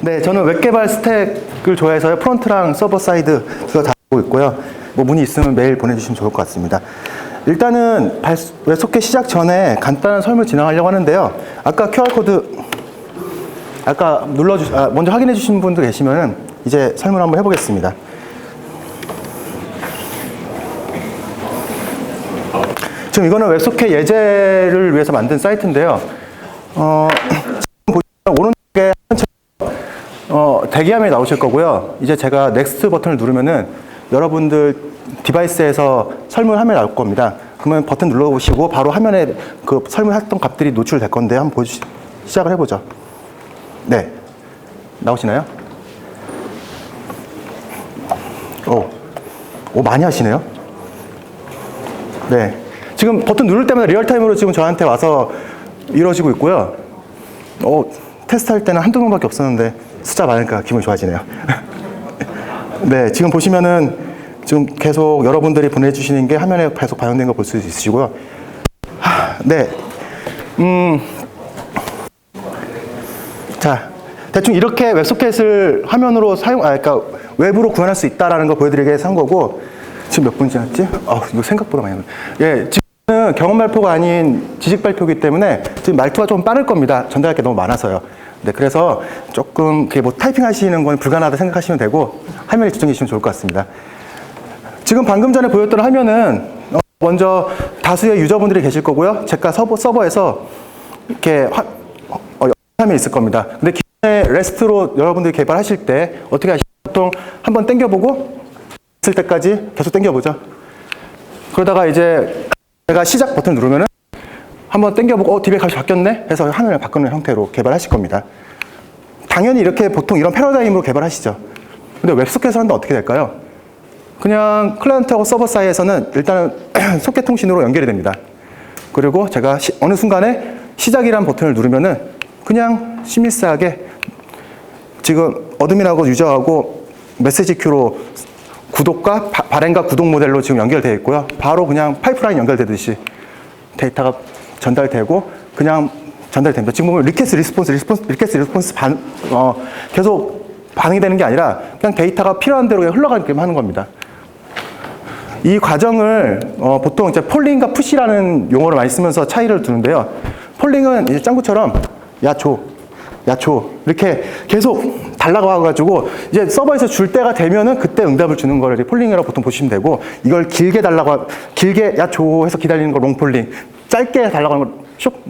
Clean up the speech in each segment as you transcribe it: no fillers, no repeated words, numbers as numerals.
네, 저는 웹 개발 스택을 좋아해서요. 프론트랑 서버 사이드 그거 다 하고 있고요. 뭐 문의 있으면 메일 보내주시면 좋을 것 같습니다. 일단은 웹소켓 시작 전에 간단한 설명 진행하려고 하는데요. 아까 QR코드 아까 먼저 확인해 주신 분들 계시면은 이제 설명 한번 해보겠습니다. 지금 이거는 웹소켓 예제를 위해서 만든 사이트인데요. 지금 보시면 오른쪽에 대기화면이 나오실 거고요. 이제 제가 넥스트 버튼을 누르면은 여러분들 디바이스에서 설문 화면이 나올 겁니다. 그러면 버튼 눌러보시고 바로 화면에 그 설문했던 값들이 노출될 건데 한번 시작을 해보죠. 네, 나오시나요? 오, 많이 하시네요. 네, 지금 버튼 누를 때마다 리얼타임으로 지금 저한테 와서 이루어지고 있고요. 테스트할 때는 한두 명밖에 없었는데 숫자 많으니까 기분이 좋아지네요. 네, 지금 보시면은 지금 계속 여러분들이 보내주시는 게 화면에 계속 반영된 거 볼 수 있으시고요. 네, 자, 대충 이렇게 웹소켓을 화면으로 그러니까 웹으로 구현할 수 있다라는 거 보여드리기 위해서 한 거고, 지금 몇 분 지났지? 이거 생각보다 많이 예, 지금은 경험 발표가 아닌 지식 발표이기 때문에 지금 말투가 좀 빠를 겁니다. 전달할 게 너무 많아서요. 네, 그래서 조금 뭐 타이핑 하시는 건 불가능하다 생각하시면 되고 화면에 집중해 주시면 좋을 것 같습니다. 지금 방금 전에 보였던 화면은 먼저 다수의 유저분들이 계실 거고요. 제가 서버에서 이렇게 화면이 있을 겁니다. 근데 기존에 REST로 여러분들이 개발하실 때 어떻게 하시죠? 보통 한번 당겨보고 있을 때까지 계속 당겨보죠. 그러다가 이제 제가 시작 버튼 누르면은 한번 당겨보고 디베이 값이 바뀌었네? 해서 화면을 바꾸는 형태로 개발하실 겁니다. 당연히 이렇게 보통 이런 패러다임으로 개발하시죠. 근데 웹소켓을 한다 어떻게 될까요? 그냥 클라이언트하고 서버 사이에서는 일단은 소켓 통신으로 연결이 됩니다. 그리고 제가 어느 순간에 시작이라는 버튼을 누르면은 그냥 스미스하게 지금 어드민하고 유저하고 메시지 큐로 구독과 발행과 구독 모델로 지금 연결되어 있고요. 바로 그냥 파이프라인 연결되듯이 데이터가 전달되고 그냥 전달됩니다. 지금 보면 리퀘스트 리스폰스 계속 반응이 되는 게 아니라 그냥 데이터가 필요한 대로 흘러가게끔 하는 겁니다. 이 과정을 보통 이제 폴링과 푸시라는 용어를 많이 쓰면서 차이를 두는데요. 폴링은 이제 짱구처럼 야 줘 이렇게 계속 달라가가지고 이제 서버에서 줄 때가 되면은 그때 응답을 주는 거를 폴링이라고 보통 보시면 되고, 이걸 길게 야 줘 해서 기다리는 거 롱폴링, 짧게 달라고 하는 거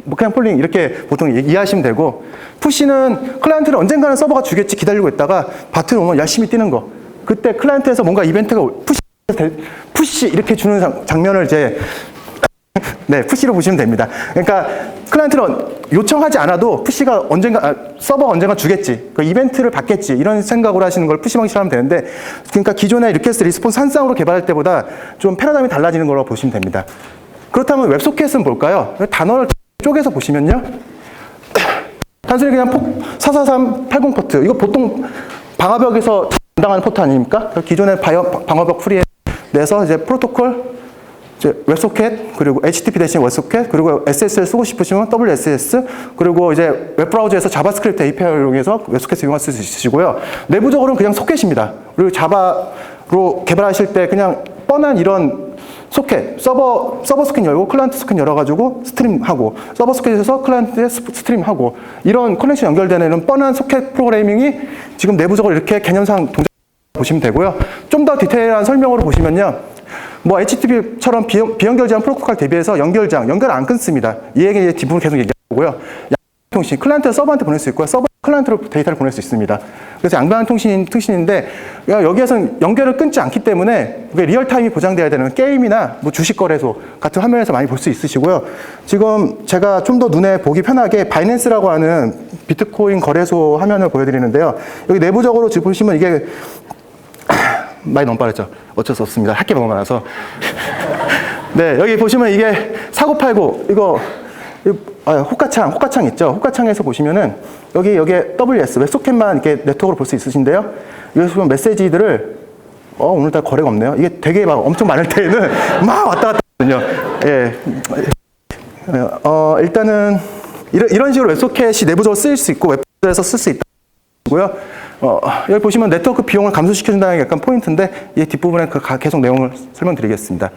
뭐 그냥 폴링 이렇게 보통 이해하시면 되고, 푸시는 클라이언트는 언젠가는 서버가 주겠지 기다리고 있다가 버튼 오면 열심히 뛰는 거, 그때 클라이언트에서 뭔가 이벤트가 푸시 이렇게 주는 장면을 이제 네, 푸시로 보시면 됩니다. 그러니까 클라이언트는 요청하지 않아도 푸시가 서버가 언젠가 주겠지, 그 이벤트를 받겠지, 이런 생각으로 하시는 걸 푸시 방식으로 하면 되는데, 그러니까 기존의 리퀘스트 리스폰스 한 쌍으로 개발할 때보다 좀 패러다임이 달라지는 걸로 보시면 됩니다. 그렇다면 웹소켓은 뭘까요? 단어를 쪼개서 보시면요. 단순히 그냥 44380 포트, 이거 보통 방화벽에서 담당하는 포트 아닙니까? 기존의 방화벽 프리에 내서 이제 프로토콜, 이제 웹소켓, 그리고 HTTP 대신 웹소켓, 그리고 SSL 쓰고 싶으시면 WSS, 그리고 이제 웹브라우저에서 자바스크립트 API를 이용해서 웹소켓을 이용할 수 있으시고요. 내부적으로는 그냥 소켓입니다. 그리고 자바로 개발하실 때 그냥 뻔한 이런 소켓, 서버 소켓 열고 클라이언트 소켓 열어가지고 스트림하고, 서버 소켓에서 클라이언트에 스트림하고, 이런 커넥션 연결되는 이런 뻔한 소켓 프로그래밍이 지금 내부적으로 이렇게 개념상 동작 보시면 되고요. 좀 더 디테일한 설명으로 보시면요. 뭐 HTTP처럼 비연결제한 프로토콜 대비해서 연결 안 끊습니다. 이 얘기 이제 뒷부분 계속 얘기하고요. 통신, 클라이언트에서 서버한테 보낼 수 있고요. 서버 클라이언트로 데이터를 보낼 수 있습니다. 그래서 양방향 통신인데, 여기에서는 연결을 끊지 않기 때문에 리얼타임이 보장돼야 되는 게임이나 뭐 주식 거래소 같은 화면에서 많이 볼 수 있으시고요. 지금 제가 좀 더 눈에 보기 편하게 바이낸스라고 하는 비트코인 거래소 화면을 보여드리는데요. 여기 내부적으로 지금 보시면 이게 많이 너무 빠르죠. 어쩔 수 없습니다. 할 게 너무 많아서. 네, 여기 보시면 이게 사고팔고 이거 호가창 있죠. 호가창에서 보시면은 여기에 WS 웹소켓만 이렇게 네트워크로 볼 수 있으신데요. 여기서 보면 메시지들을 오늘따라 거래가 없네요. 이게 되게 막 엄청 많을 때에는 막 왔다 갔다 하거든요. 예. 일단은 이런 식으로 웹소켓이 내부적으로 쓰일 수 있고 웹에서 쓸 수 있다 있으시고요. 여기 보시면 네트워크 비용을 감소시켜준다는 게 약간 포인트인데 이 뒷부분에 계속 내용을 설명드리겠습니다.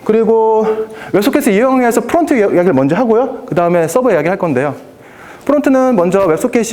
그리고 웹소켓을 이용해서 프론트 이야기를 먼저 하고요. 그 다음에 서버 이야기를 할 건데요. 프론트는 먼저 웹소켓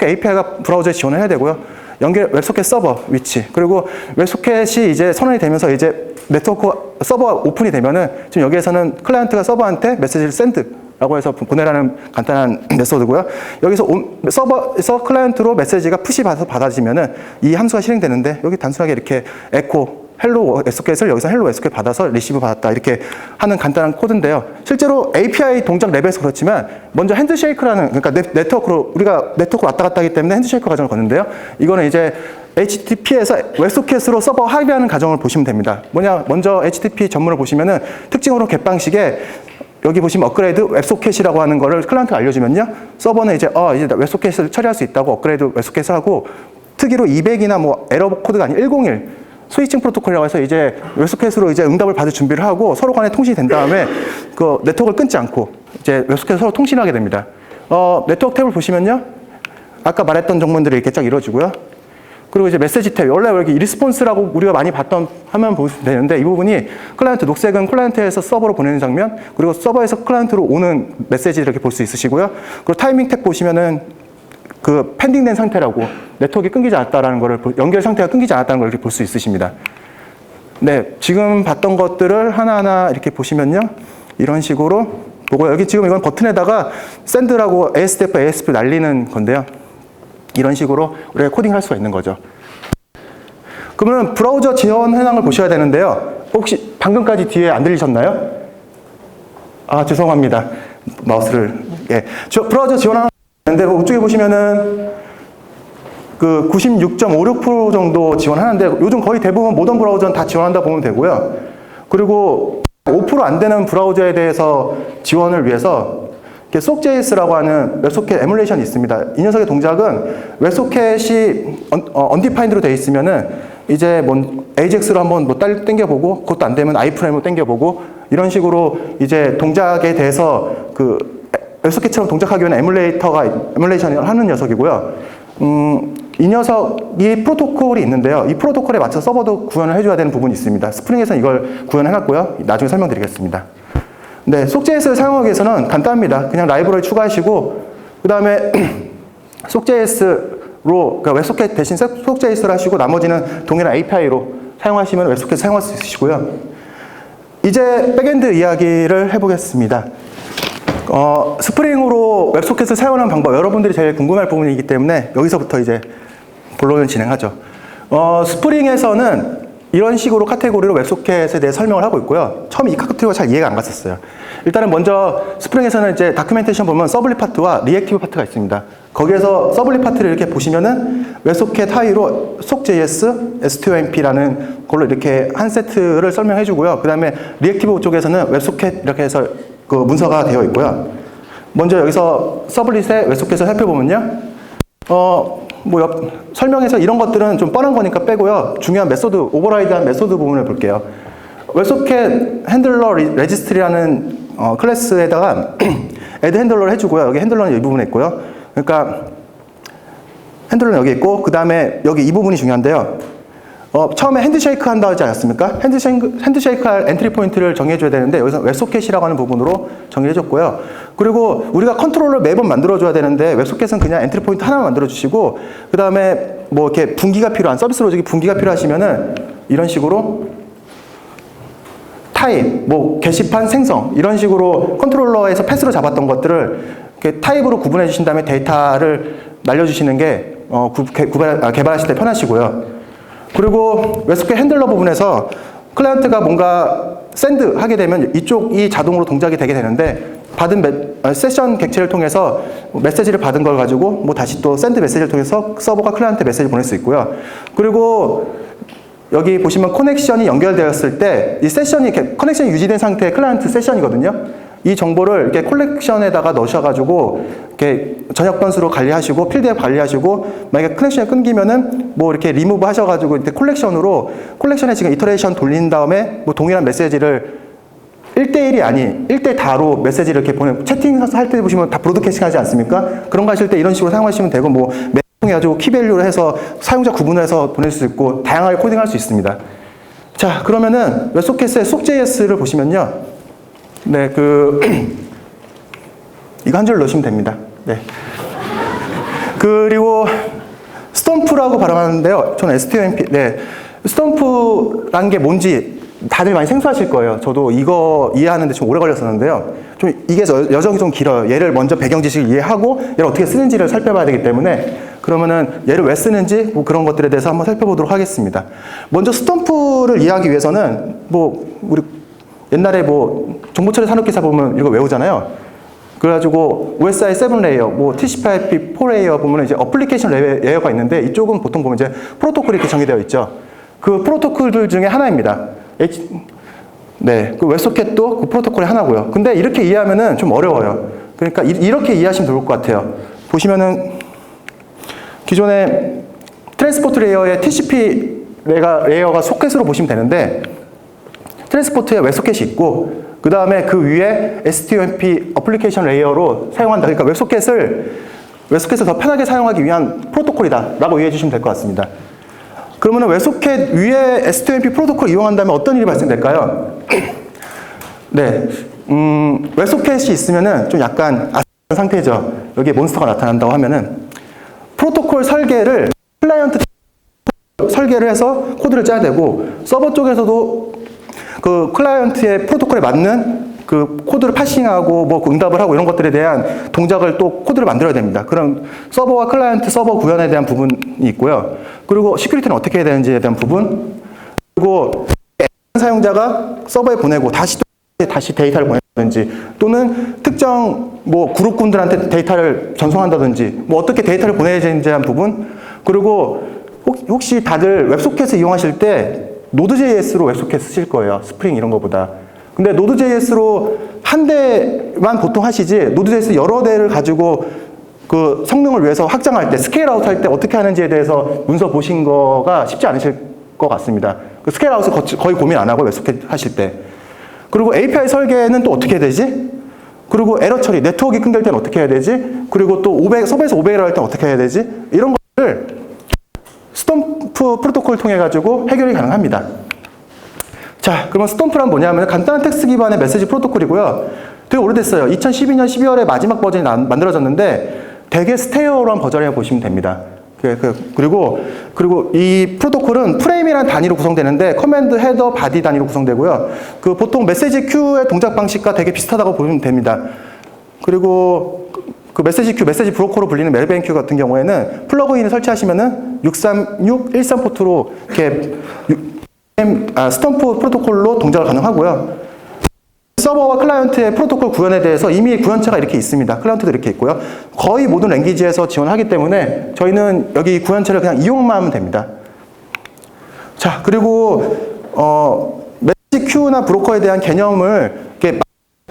API가 브라우저에 지원을 해야 되고요. 웹소켓 서버 위치, 그리고 웹소켓이 이제 선언이 되면서 이제 네트워크 서버 오픈이 되면은 지금 여기에서는 클라이언트가 서버한테 메시지를 샌드라고 해서 보내라는 간단한 메소드고요. 여기서 서버에서 클라이언트로 메시지가 푸시 받아지면은 이 함수가 실행되는데 여기 단순하게 이렇게 에코 헬로 웹소켓을 여기서 헬로 웹소켓 받아서 리시브 받았다 이렇게 하는 간단한 코드인데요. 실제로 API 동작 레벨에서 그렇지만 먼저 핸드쉐이크라는, 그러니까 네트워크로 우리가 네트워크 왔다 갔다 하기 때문에 핸드쉐이크 과정을 걷는데요. 이거는 이제 HTTP에서 웹소켓으로 서버 합의하는 과정을 보시면 됩니다. 뭐냐, 먼저 HTTP 전문을 보시면은 특징으로 겟 방식에 여기 보시면 업그레이드 웹소켓이라고 하는 거를 클라이언트가 알려주면요. 서버는 이제 이제 웹소켓을 처리할 수 있다고 업그레이드 웹소켓을 하고, 특이로 200이나 뭐 에러 코드가 아닌 101 스위칭 프로토콜이라고 해서 이제 웹소켓으로 이제 응답을 받을 준비를 하고 서로 간에 통신이 된 다음에 그 네트워크를 끊지 않고 이제 웹소켓을 서로 통신하게 됩니다. 네트워크 탭을 보시면요. 아까 말했던 정보들이 이렇게 쫙 이루어지고요. 그리고 이제 메시지 탭, 원래 여기 리스폰스라고 우리가 많이 봤던 화면 보시면 되는데 이 부분이 클라이언트, 녹색은 클라이언트에서 서버로 보내는 장면, 그리고 서버에서 클라이언트로 오는 메시지 이렇게 볼 수 있으시고요. 그리고 타이밍 탭 보시면은 그 펜딩된 상태라고, 네트워크가 끊기지 않았다라는 거를, 연결 상태가 끊기지 않았다는 걸 이렇게 볼 수 있으십니다. 네, 지금 봤던 것들을 하나하나 이렇게 보시면요. 이런 식으로 보고, 여기 지금 이건 버튼에다가 샌드라고 ASDF, ASP 날리는 건데요. 이런 식으로 우리가 코딩할 수가 있는 거죠. 그러면 브라우저 지원 현황을 보셔야 되는데요. 혹시 방금까지 뒤에 안 들리셨나요? 죄송합니다. 마우스를, 브라우저 지원하는 근데 이쪽에 보시면은 그 96.56% 정도 지원하는데 요즘 거의 대부분 모던 브라우저는 다 지원한다 보면 되고요. 그리고 5% 안 되는 브라우저에 대해서 지원을 위해서 SOC.js라고 하는 웹소켓 에뮬레이션이 있습니다. 이 녀석의 동작은 웹소켓이 undefined로 되어 있으면은 이제 뭐 AJAX로 한번 뭐 당겨보고, 그것도 안 되면 iframe으로 당겨보고, 이런 식으로 이제 동작에 대해서 그 웹소켓처럼 동작하기 위한 에뮬레이션을 하는 녀석이고요. 이 녀석이 프로토콜이 있는데요. 이 프로토콜에 맞춰 서버도 구현을 해줘야 되는 부분이 있습니다. 스프링에서는 이걸 구현해놨고요. 나중에 설명드리겠습니다. 네, SOC.js를 사용하기 위해서는 간단합니다. 그냥 라이브러리 추가하시고, 그 다음에 SOC.js로, 그러니까 웹소켓 대신 SOC.js를 하시고, 나머지는 동일한 API로 사용하시면 웹소켓 사용할 수 있으시고요. 이제 백엔드 이야기를 해보겠습니다. 스프링으로 웹소켓을 사용하는 방법, 여러분들이 제일 궁금할 부분이기 때문에 여기서부터 이제 본론을 진행하죠. 스프링에서는 이런 식으로 카테고리로 웹소켓에 대해 설명을 하고 있고요. 처음 이 카테고리가 잘 이해가 안 갔었어요. 일단은 먼저 스프링에서는 이제 다큐멘테이션 보면 서블리 파트와 리액티브 파트가 있습니다. 거기에서 서블리 파트를 이렇게 보시면은 웹소켓 하위로 SOC.js, S2MP라는 걸로 이렇게 한 세트를 설명해 주고요. 그 다음에 리액티브 쪽에서는 웹소켓 이렇게 해서 그 문서가 되어 있고요. 먼저 여기서 서블릿의 웹소켓을 살펴보면요. 설명해서 이런 것들은 좀 뻔한 거니까 빼고요. 중요한 메소드, 오버라이드한 메소드 부분을 볼게요. 웹소켓 핸들러 레지스트리라는 클래스에다가 add 핸들러를 해주고요. 여기 핸들러는 이 부분에 있고요. 그러니까 핸들러는 여기 있고, 그 다음에 여기 이 부분이 중요한데요. 처음에 핸드쉐이크 한다 하지 않았습니까? 핸드쉐이크 할 엔트리 포인트를 정해줘야 되는데 여기서 웹소켓이라고 하는 부분으로 정의해줬고요. 그리고 우리가 컨트롤을 매번 만들어줘야 되는데 웹소켓은 그냥 엔트리 포인트 하나만 만들어주시고, 그 다음에 뭐 이렇게 분기가 필요한, 서비스 로직이 분기가 필요하시면은 이런 식으로 타입, 뭐 게시판 생성, 이런 식으로 컨트롤러에서 패스로 잡았던 것들을 이렇게 타입으로 구분해 주신 다음에 데이터를 날려주시는 게 개발하실 때 편하시고요. 그리고 웹소켓 핸들러 부분에서 클라이언트가 뭔가 샌드 하게 되면 이쪽이 자동으로 동작이 되게 되는데, 받은 세션 객체를 통해서 메시지를 받은 걸 가지고 뭐 다시 또 샌드 메시지를 통해서 서버가 클라이언트 메시지를 보낼 수 있고요. 그리고 여기 보시면 커넥션이 연결되었을 때 이 커넥션이 유지된 상태의 클라이언트 세션이거든요. 이 정보를 이렇게 콜렉션에다가 넣으셔가지고 이렇게 전역 변수로 관리하시고 필드에 관리하시고, 만약에 커넥션이 끊기면은 뭐 이렇게 리무브 하셔가지고 이렇게 콜렉션에 지금 이터레이션 돌린 다음에 뭐 동일한 메시지를 1대1이 아닌 1대 다로 메시지를 이렇게 채팅할 때 보시면 다 브로드캐스팅 하지 않습니까? 그런 거 하실 때 이런 식으로 사용하시면 되고, 뭐 해가지고 키밸류로 해서 사용자 구분을 해서 보낼 수 있고 다양하게 코딩할 수 있습니다. 자, 그러면은 웹소켓의 SOAK.js를 보시면요. 네, 이거 한 줄 넣으시면 됩니다. 네. 그리고 스톰프라고 발음하는데요. 저는 STOMP, 네. 스톰프라는 게 뭔지 다들 많이 생소하실 거예요. 저도 이거 이해하는데 좀 오래 걸렸었는데요. 좀 이게 여정이 좀 길어요. 얘를 먼저 배경 지식을 이해하고 얘를 어떻게 쓰는지를 살펴봐야 되기 때문에 그러면은 얘를 왜 쓰는지 뭐 그런 것들에 대해서 한번 살펴보도록 하겠습니다. 먼저 스톰프를 이해하기 위해서는 우리 옛날에 정보 처리 산업기사 보면 이거 외우잖아요. 그래가지고 OSI 7 레이어, TCP/IP 4 레이어 보면 이제 어플리케이션 레이어가 있는데 이쪽은 보통 보면 이제 프로토콜이 이렇게 정의되어 있죠. 그 프로토콜들 중에 하나입니다. 네, 그 웹소켓도 그 프로토콜의 하나고요. 근데 이렇게 이해하면은 좀 어려워요. 그러니까 이렇게 이해하시면 좋을 것 같아요. 보시면은 기존의 트랜스포트 레이어의 TCP 레이어가 소켓으로 보시면 되는데 트랜스포트에 웹소켓이 있고 그 다음에 그 위에 STOMP 어플리케이션 레이어로 사용한다. 그러니까 웹소켓을 더 편하게 사용하기 위한 프로토콜이다 라고 이해해 주시면 될 것 같습니다. 그러면 웹소켓 위에 STOMP 프로토콜을 이용한다면 어떤 일이 발생될까요? 네, 웹소켓이 있으면은 좀 약간 아슬한 상태죠. 여기에 몬스터가 나타난다고 하면은 프로토콜 설계를 클라이언트 설계를 해서 코드를 짜야 되고 서버 쪽에서도 그 클라이언트의 프로토콜에 맞는 그 코드를 파싱하고 응답을 하고 이런 것들에 대한 동작을 또 코드를 만들어야 됩니다. 그럼 서버와 클라이언트 서버 구현에 대한 부분이 있고요. 그리고 시큐리티는 어떻게 해야 되는지에 대한 부분, 그리고 사용자가 서버에 보내고 다시 데이터를 보낸다든지 또는 특정 그룹군들한테 데이터를 전송한다든지 어떻게 데이터를 보내야 되는지에 대한 부분, 그리고 혹시 다들 웹소켓을 이용하실 때 노드.js로 웹소켓 쓰실 거예요. 스프링 이런 거보다. 근데 노드.js로 한 대만 보통 하시지 노드.js 여러 대를 가지고 그 성능을 위해서 확장할 때 스케일 아웃 할 때 어떻게 하는지에 대해서 문서 보신 거가 쉽지 않으실 것 같습니다. 그 스케일 아웃을 거의 고민 안 하고 웹소켓 하실 때. 그리고 API 설계는 또 어떻게 해야 되지? 그리고 에러 처리, 네트워크가 끊길 때는 어떻게 해야 되지? 그리고 또 서버에서 500을 할 때는 어떻게 해야 되지? 이런 것을 스톰프 프로토콜을 통해 가지고 해결이 가능합니다. 자, 그러면 스톰프란 뭐냐면 간단한 텍스트 기반의 메시지 프로토콜이고요. 되게 오래됐어요. 2012년 12월에 마지막 버전이 만들어졌는데 되게 스테어로한 버전이라고 보시면 됩니다. 그리고 이 프로토콜은 프레임이라는 단위로 구성되는데 커맨드, 헤더, 바디 단위로 구성되고요. 그 보통 메시지 큐의 동작 방식과 되게 비슷하다고 보면 됩니다. 그리고 그 메시지 큐, 메시지 브로커로 불리는 멜뱅 큐 같은 경우에는 플러그인을 설치하시면은 63613 포트로 이렇게 스톰프 프로토콜로 동작을 가능하고요. 서버와 클라이언트의 프로토콜 구현에 대해서 이미 구현체가 이렇게 있습니다. 클라이언트도 이렇게 있고요. 거의 모든 랭귀지에서 지원하기 때문에 저희는 여기 구현체를 그냥 이용만 하면 됩니다. 자, 그리고 메시지 큐나 브로커에 대한 개념을 이렇게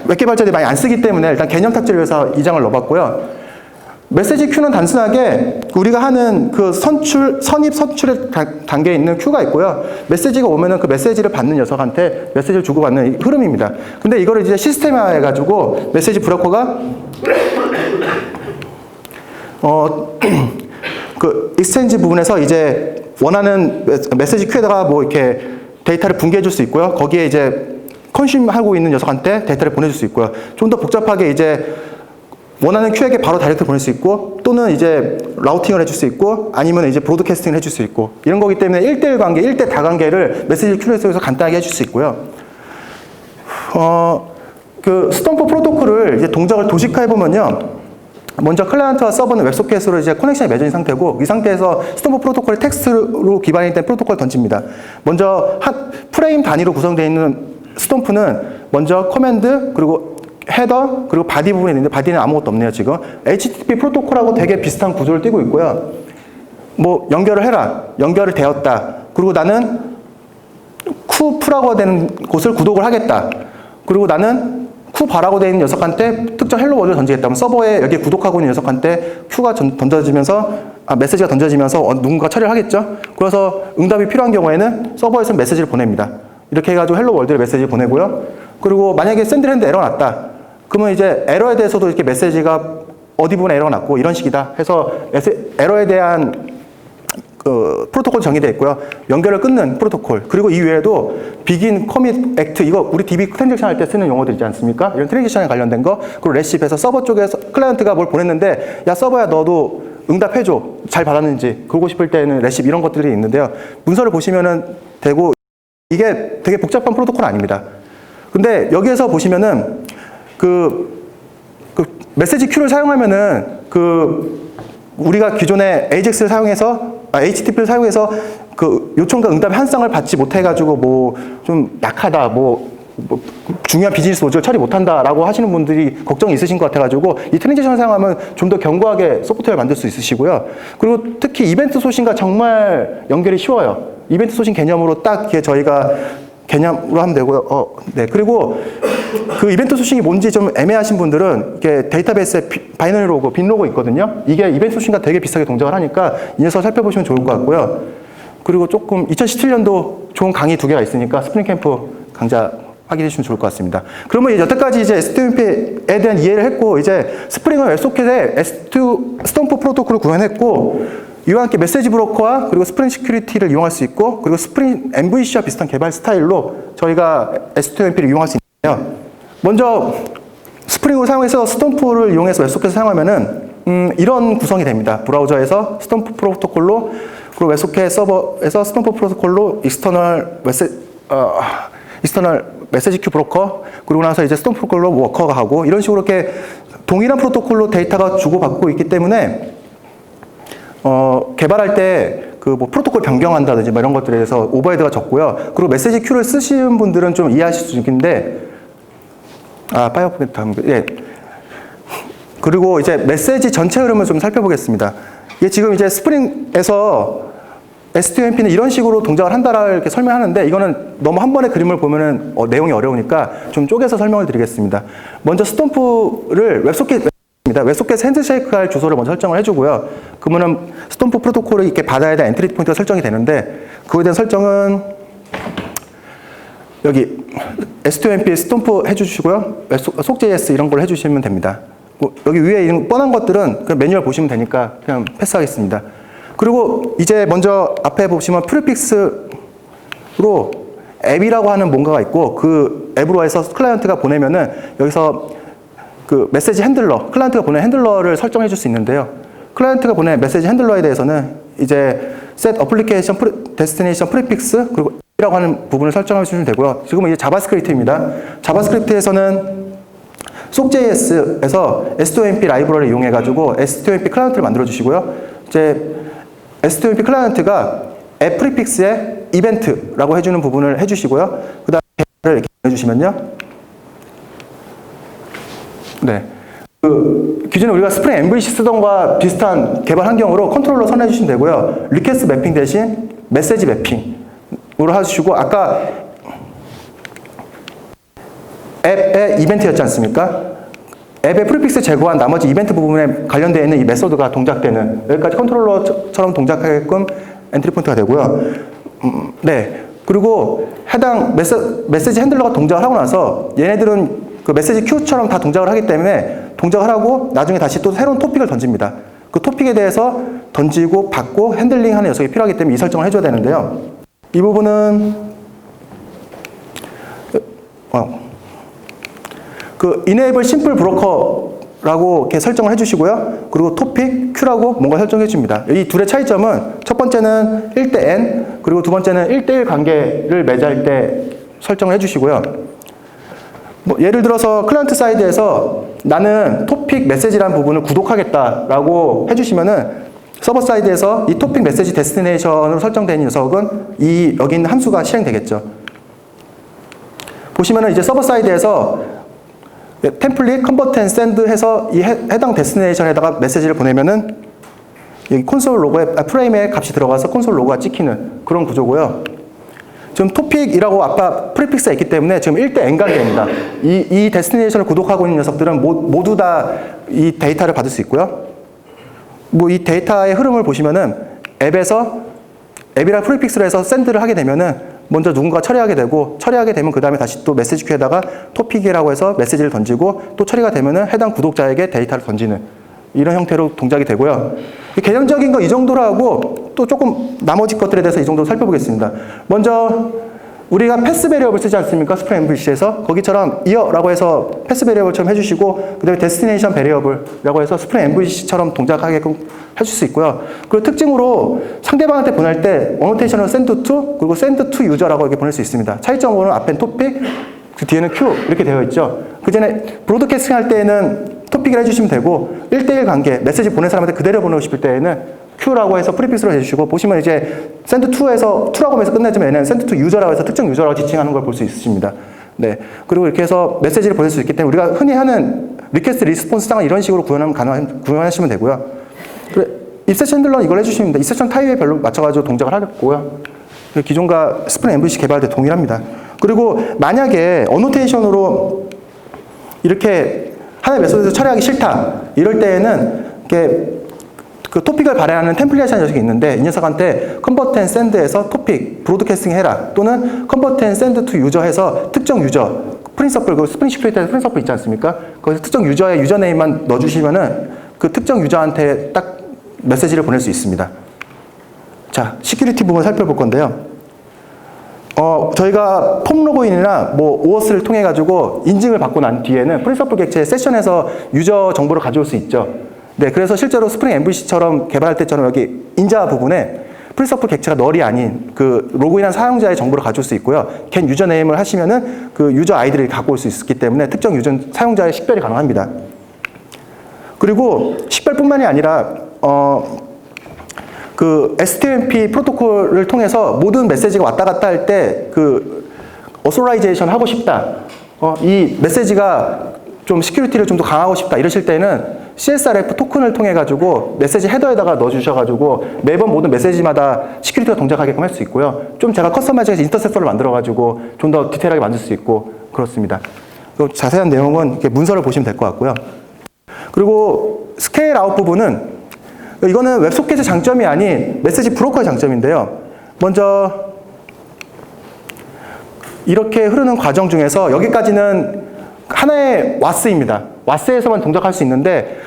웹 개발자들이 많이 안 쓰기 때문에 일단 개념 탑재를 위해서 이 장을 넣어봤고요. 메시지 큐는 단순하게 우리가 하는 그 선입 선출의 단계에 있는 큐가 있고요. 메시지가 오면은 그 메시지를 받는 녀석한테 메시지를 주고받는 흐름입니다. 근데 이거를 이제 시스템화 해가지고 메시지 브로커가 그 익스체인지 부분에서 이제 원하는 메시지 큐에다가 이렇게 데이터를 분개해 줄 수 있고요. 거기에 이제 컨슘하고 있는 녀석한테 데이터를 보내줄 수 있고요. 좀 더 복잡하게 이제 원하는 큐에게 바로 다이렉트 보낼 수 있고 또는 이제 라우팅을 해줄 수 있고 아니면 이제 브로드캐스팅을 해줄 수 있고 이런 거기 때문에 1대1 관계, 1대 다관계를 메시지 큐를 통해서 간단하게 해줄 수 있고요. 그 스톰프 프로토콜을 이제 동작을 도식화해 보면요. 먼저 클라이언트와 서버는 웹소켓으로 이제 커넥션이 맺어진 상태고 이 상태에서 스톰프 프로토콜이 텍스트로 기반이 된 프로토콜을 던집니다. 먼저 프레임 단위로 구성되어 있는 스톰프는 먼저 커맨드 그리고 헤더 그리고 바디 부분이 있는데 바디는 아무것도 없네요. 지금 HTTP 프로토콜하고 되게 비슷한 구조를 띠고 있고요. 연결을 해라. 연결을 되었다. 그리고 나는 쿠프라고 되는 곳을 구독을 하겠다. 그리고 나는 쿠바라고 되어 있는 녀석한테 특정 헬로 월드를 던지겠다. 그럼 서버에 여기 구독하고 있는 녀석한테 큐가 던져지면서 메시지가 던져지면서 누군가 처리를 하겠죠. 그래서 응답이 필요한 경우에는 서버에서 메시지를 보냅니다. 이렇게 해가지고 헬로 월드를 메시지 보내고요. 그리고 만약에 샌드랜드 에러가 났다. 그러면 이제 에러에 대해서도 이렇게 메시지가 어디 부분에 에러가 났고 이런 식이다 해서 에러에 대한 프로토콜 정의되어 있고요. 연결을 끊는 프로토콜. 그리고 이 외에도 begin, commit, act 이거 우리 DB 트랜잭션 할 때 쓰는 용어들 있지 않습니까? 이런 트랜잭션에 관련된 거. 그리고 레시피에서 서버 쪽에서 클라이언트가 뭘 보냈는데 야 서버야 너도 응답해줘. 잘 받았는지. 그러고 싶을 때는 레시피 이런 것들이 있는데요. 문서를 보시면은 되고 이게 되게 복잡한 프로토콜 아닙니다. 근데 여기에서 보시면은 그 메시지 큐를 사용하면은 우리가 기존에 AJAX를 사용해서 HTTP를 사용해서 그 요청과 응답의 한 쌍을 받지 못해가지고 뭐 좀 약하다, 뭐 중요한 비즈니스 로직을 처리 못한다라고 하시는 분들이 걱정이 있으신 것 같아가지고 이 트랜지션을 사용하면 좀 더 견고하게 소프트웨어를 만들 수 있으시고요. 그리고 특히 이벤트 소싱과 정말 연결이 쉬워요. 이벤트 소싱 개념으로 딱 저희가 개념으로 하면 되고요. 네. 그리고 그 이벤트 소싱이 뭔지 좀 애매하신 분들은 이렇게 데이터베이스에 바이너리 로그, 빈 로그 있거든요. 이게 이벤트 소싱과 되게 비슷하게 동작을 하니까 이 녀석 살펴보시면 좋을 것 같고요. 그리고 조금 2017년도 좋은 강의 2개가 있으니까 스프링 캠프 강좌 확인해 주시면 좋을 것 같습니다. 그러면 여태까지 이제 STMP에 대한 이해를 했고, 이제 스프링은 웹소켓에 S2 스톰프 프로토콜을 구현했고, 이와 함께 메시지 브로커와 그리고 스프링 시큐리티를 이용할 수 있고, 그리고 스프링 MVC와 비슷한 개발 스타일로 저희가 S2MP를 이용할 수 있는데요. 먼저 스프링을 사용해서 스톰프를 이용해서 웹소켓을 사용하면은 이런 구성이 됩니다. 브라우저에서 스톰프 프로토콜로, 그리고 웹소켓 서버에서 스톰프 프로토콜로 익스터널 메시지 큐 브로커, 그리고 나서 이제 스톰프 프로토콜로 워커가 하고, 이런 식으로 이렇게 동일한 프로토콜로 데이터가 주고받고 있기 때문에 개발할 때 그 뭐 프로토콜 변경한다든지 뭐 이런 것들에 대해서 오버헤드가 적고요. 그리고 메시지 큐를 쓰시는 분들은 좀 이해하실 수 있는데, 파이어포인트 다음, 예. 그리고 이제 메시지 전체 흐름을 좀 살펴보겠습니다. 이게 지금 이제 스프링에서 S2MP는 이런 식으로 동작을 한다라고 이렇게 설명하는데, 이거는 너무 한 번에 그림을 보면은 내용이 어려우니까 좀 쪼개서 설명을 드리겠습니다. 먼저 스톰프를 웹소켓 핸드쉐이크 할 주소를 먼저 설정을 해주고요. 그러면은 스톰프 프로토콜을 이렇게 받아야 될 엔트리 포인트가 설정이 되는데, 그거에 대한 설정은 여기 S2MP 스톰프 해주시고요. 속.js 이런 걸 해주시면 됩니다. 여기 위에 있는 뻔한 것들은 그냥 매뉴얼 보시면 되니까 그냥 패스하겠습니다. 그리고 이제 먼저 앞에 보시면 프리픽스로 앱이라고 하는 뭔가가 있고, 그 앱으로 해서 클라이언트가 보내면은 여기서 그 메시지 핸들러, 클라이언트가 보낸 핸들러를 설정해 줄 수 있는데요. 클라이언트가 보낸 메시지 핸들러에 대해서는 이제 set application destination prefix 그리고 이라고 하는 부분을 설정해 주시면 되고요. 지금은 이제 자바스크립트입니다. 자바스크립트에서는 속.js에서 S2MP 라이브러리를 이용해 가지고 S2MP 클라이언트를 만들어 주시고요. 이제 S2MP 클라이언트가 앱 프리픽스에 이벤트라고 해주는 부분을 해주시고요. 그 다음에 개발을 이렇게 해주시면요. 네. 기존에 우리가 스프링 MVC 쓰던 거와 비슷한 개발 환경으로 컨트롤러 선해주시면 되고요. 리퀘스트 매핑 대신 메시지 매핑으로 하시고, 아까 앱의 이벤트였지 않습니까? 앱의 프리픽스 제거한 나머지 이벤트 부분에 관련되어 있는 이 메소드가 동작되는, 여기까지 컨트롤러처럼 동작하게끔 엔트리 포인트가 되고요. 네. 그리고 해당 메시지 핸들러가 동작을 하고 나서 얘네들은 그 메시지 큐처럼 다 동작을 하기 때문에 동작을 하고 나중에 다시 또 새로운 토픽을 던집니다. 그 토픽에 대해서 던지고 받고 핸들링하는 녀석이 필요하기 때문에 이 설정을 해줘야 되는데요. 이 부분은 그 enable simple broker라고 이렇게 설정을 해주시고요. 그리고 토픽 큐라고 뭔가 설정해 줍니다. 이 둘의 차이점은 첫 번째는 1대 n, 그리고 두 번째는 1대1 관계를 맺을 때 설정을 해주시고요. 뭐 예를 들어서 클라이언트 사이드에서 나는 토픽 메시지라는 부분을 구독하겠다라고 해주시면은 서버 사이드에서 이 토픽 메시지 데스티네이션으로 설정된 녀석은 여기 있는 함수가 실행되겠죠. 보시면은 이제 서버 사이드에서 템플릿 컨버트 앤 샌드 해서 이 해당 데스티네이션에다가 메시지를 보내면은 여기 콘솔 로그에 프레임에 값이 들어가서 콘솔 로그가 찍히는 그런 구조고요. 지금 토픽이라고 아까 프리픽스가 있기 때문에 지금 1대 n 관계입니다. 이 데스티네이션을 구독하고 있는 녀석들은 모두 다 이 데이터를 받을 수 있고요. 뭐 이 데이터의 흐름을 보시면은 앱이랑 프리픽스로 해서 샌드를 하게 되면은 먼저 누군가 처리하게 되고, 처리하게 되면 그 다음에 다시 또 메시지 큐에다가 토픽이라고 해서 메시지를 던지고, 또 처리가 되면은 해당 구독자에게 데이터를 던지는 이런 형태로 동작이 되고요. 개념적인 거 이 정도로 하고 또 조금 나머지 것들에 대해서 이 정도로 살펴보겠습니다. 먼저 우리가 패스 베리어블 쓰지 않습니까? 스프링 MVC에서 거기처럼 이어라고 해서 패스 베리어블처럼 해주시고 그 다음에 데스티네이션 베리어블이라고 해서 스프링 MVC처럼 동작하게끔 해줄 수 있고요. 그리고 특징으로 상대방한테 보낼 때 어노테이션으로 send to 그리고 send to user라고 이렇게 보낼 수 있습니다. 차이점으로는 앞엔 토픽, 그 뒤에는 q 이렇게 되어 있죠. 그 전에 브로드캐스팅 할 때에는 토픽을 해주시면 되고 1대1 관계, 메시지 보낸 사람한테 그대로 보내고 싶을 때에는 Q라고 해서 프리픽스로 해주시고 보시면 이제 send to에서 to라고 하면서 끝내지만 얘는 send to user라고 해서 특정 유저라고 지칭하는 걸 볼 수 있으십니다. 네. 그리고 이렇게 해서 메시지를 보낼 수 있기 때문에 우리가 흔히 하는 리퀘스트 리스폰스장을 이런 식으로 구현하시면 되고요. 입세션 핸들러는 이걸 해주시면 됩니다. 입세션 타입에 별로 맞춰가지고 동작을 하겠고요. 기존과 스프링 MVC 개발 때 동일합니다. 그리고 만약에 어노테이션으로 이렇게 하나의 메소드에서 처리하기 싫다 이럴 때에는 이렇게 그 토픽을 발행하는 템플릿이라는 녀석이 있는데 이 녀석한테 convert and send에서 토픽 브로드캐스팅 해라 또는 convert and send to user 해서 특정 유저 프린서플 그 스프링 시큐리티에서 프린서플 있지 않습니까? 거기서 특정 유저의 유저네임만 넣어주시면은 그 특정 유저한테 딱 메시지를 보낼 수 있습니다. 자, 시큐리티 부분 살펴볼 건데요. 저희가 폼 로그인이나 뭐 OAuth를 통해 가지고 인증을 받고 난 뒤에는 프린서플 객체 세션에서 유저 정보를 가져올 수 있죠. 네, 그래서 실제로 스프링 MVC처럼 개발할 때처럼 여기 인자 부분에 프린서플 객체가 널이 아닌 그 로그인한 사용자의 정보를 가져올 수 있고요. 겐 유저네임을 하시면은 그 유저 아이디를 갖고 올 수 있기 때문에 특정 유저 사용자의 식별이 가능합니다. 그리고 식별뿐만이 아니라 그 STMP 프로토콜을 통해서 모든 메시지가 왔다 갔다 할 때 그 어소라이제이션 하고 싶다. 이 메시지가 좀 시큐리티를 좀 더 강하고 싶다. 이러실 때는 CSRF 토큰을 통해 가지고 메시지 헤더에다가 넣어 주셔 가지고 매번 모든 메시지마다 시큐리티가 동작하게끔 할 수 있고요. 좀 제가 커스터마이즈해서 인터셉터를 만들어 가지고 좀 더 디테일하게 만들 수 있고 그렇습니다. 자세한 내용은 이렇게 문서를 보시면 될 것 같고요. 그리고 스케일 아웃 부분은 이거는 웹소켓의 장점이 아닌 메시지 브로커의 장점인데요. 먼저 이렇게 흐르는 과정 중에서 여기까지는 하나의 와스입니다. 와스에서만 동작할 수 있는데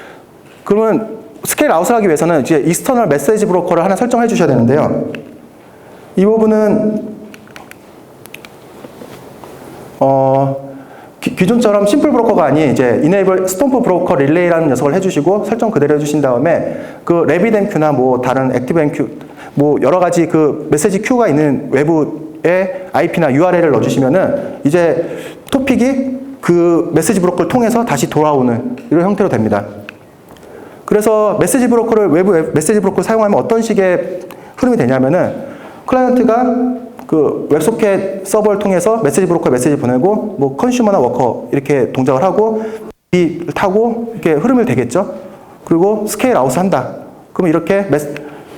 그러면 스케일 아웃을 하기 위해서는 이제 익스터널 메시지 브로커를 하나 설정해 주셔야 되는데요. 이 부분은 기존처럼 심플 브로커가 아닌 이제 enable stomp 브로커 릴레이라는 녀석을 해주시고 설정 그대로 해주신 다음에 그 RabbitMQ나 뭐 다른 ActiveMQ 뭐 여러 가지 그 메시지 큐가 있는 외부의 IP나 URL을 넣어주시면은 이제 토픽이 그 메시지 브로커를 통해서 다시 돌아오는 이런 형태로 됩니다. 그래서 메시지 브로커를 외부 메시지 브로커를 사용하면 어떤 식의 흐름이 되냐면은 클라이언트가 그 웹소켓 서버를 통해서 메시지 브로커에 메시지 보내고 뭐 컨슈머나 워커 이렇게 동작을 하고 이 타고 이렇게 흐름을 되겠죠. 그리고 스케일 아웃을 한다. 그럼 이렇게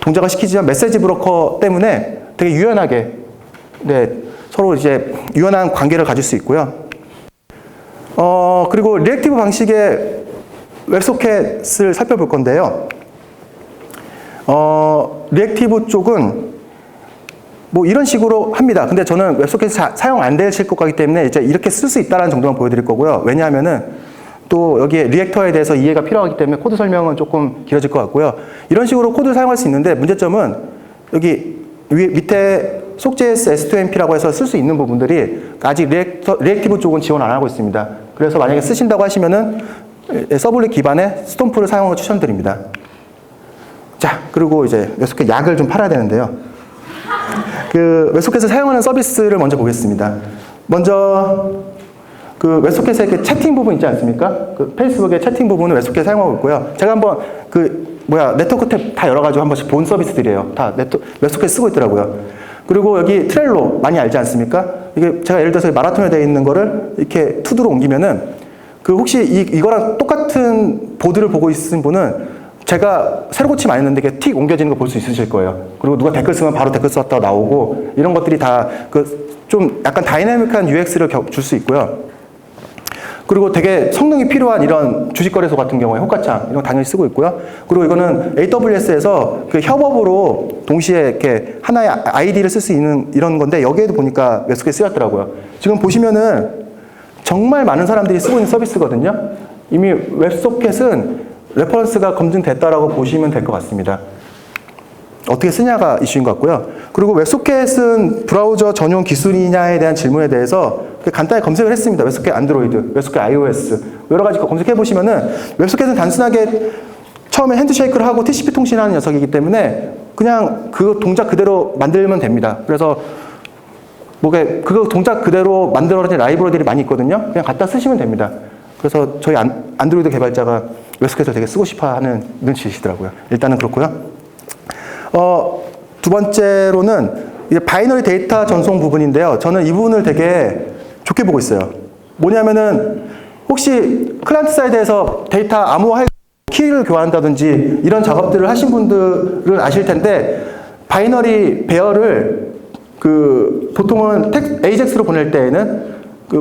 동작을 시키지만 메시지 브로커 때문에 되게 유연하게 네, 서로 이제 유연한 관계를 가질 수 있고요. 그리고 리액티브 방식의 웹소켓을 살펴볼 건데요. 리액티브 쪽은 뭐 이런 식으로 합니다. 근데 저는 웹소켓이 사용 안 되실 것 같기 때문에 이제 이렇게 쓸 수 있다는 정도만 보여드릴 거고요. 왜냐하면은 또 여기에 리액터에 대해서 이해가 필요하기 때문에 코드 설명은 조금 길어질 것 같고요. 이런 식으로 코드를 사용할 수 있는데 문제점은 여기 밑에 SOAK.js S2MP라고 해서 쓸 수 있는 부분들이 아직 리액티브 쪽은 지원 안 하고 있습니다. 그래서 만약에 쓰신다고 하시면은 서블릿 기반의 스톰프를 사용을 추천드립니다. 자, 그리고 이제 웹소켓 약을 좀 팔아야 되는데요. 그 웹소켓을 사용하는 서비스를 먼저 보겠습니다. 먼저 그 웹소켓의 그 채팅 부분 있지 않습니까? 그 페이스북의 채팅 부분을 웹소켓 사용하고 있고요. 제가 한번 네트워크 탭 다 열어가지고 한 번씩 본 서비스들이에요. 다 웹소켓 쓰고 있더라고요. 그리고 여기 트렐로 많이 알지 않습니까? 이게 제가 예를 들어서 마라톤에 되어 있는 거를 이렇게 투두로 옮기면은 그 혹시 이거랑 똑같은 보드를 보고 있으신 분은 제가 새로 고치면 안 했는데 이게 틱 옮겨지는 거 볼 수 있으실 거예요. 그리고 누가 댓글 쓰면 바로 댓글 썼다가 나오고 이런 것들이 다 그 좀 약간 다이내믹한 UX를 줄 수 있고요. 그리고 되게 성능이 필요한 이런 주식거래소 같은 경우에 호가창 이런 거 당연히 쓰고 있고요. 그리고 이거는 AWS에서 그 협업으로 동시에 이렇게 하나의 아이디를 쓸 수 있는 이런 건데 여기에도 보니까 웹소켓 쓰였더라고요. 지금 보시면은 정말 많은 사람들이 쓰고 있는 서비스거든요. 이미 웹소켓은 레퍼런스가 검증됐다라고 보시면 될 것 같습니다. 어떻게 쓰냐가 이슈인 것 같고요. 그리고 웹소켓은 브라우저 전용 기술이냐에 대한 질문에 대해서 간단히 검색을 했습니다. 웹소켓 안드로이드, 웹소켓 iOS 여러 가지 검색해 보시면은 웹소켓은 단순하게 처음에 핸드쉐이크를 하고 TCP 통신하는 녀석이기 때문에 그냥 그 동작 그대로 만들면 됩니다. 그래서 그 동작 그대로 만들어진 라이브러리들이 많이 있거든요. 그냥 갖다 쓰시면 됩니다. 그래서 저희 안드로이드 개발자가 웹소켓을 되게 쓰고 싶어 하는 눈치시더라고요. 일단은 그렇고요. 두 번째로는 이제 바이너리 데이터 전송 부분인데요. 저는 이 부분을 되게 좋게 보고 있어요. 뭐냐면은 혹시 클라이언트 사이드에서 데이터 암호화 키를 교환한다든지 이런 작업들을 하신 분들은 아실 텐데 바이너리 배열을 보통은 AJAX로 보낼 때에는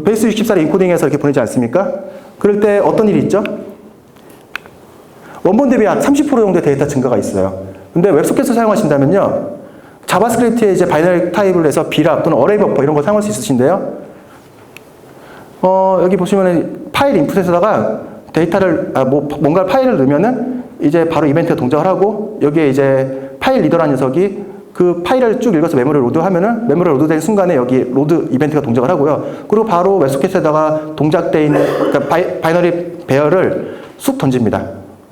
베이스 64를 인코딩해서 이렇게 보내지 않습니까? 그럴 때 어떤 일이 있죠? 원본 대비 약 30% 정도의 데이터 증가가 있어요. 근데 웹소켓을 사용하신다면요, 자바스크립트에 이제 바이너리 타입을 해서 비랍 또는 어레이 버퍼 이런 거 사용할 수 있으신데요. 여기 보시면은 파일 인풋에다가 데이터를, 뭔가 파일을 넣으면은 이제 바로 이벤트가 동작을 하고 여기에 이제 파일 리더라는 녀석이 그 파일을 쭉 읽어서 메모리를 로드하면은 메모리 로드된 순간에 여기 로드 이벤트가 동작을 하고요. 그리고 바로 웹소켓에다가 동작되어 있는 그러니까 바이너리 배열을 쑥 던집니다.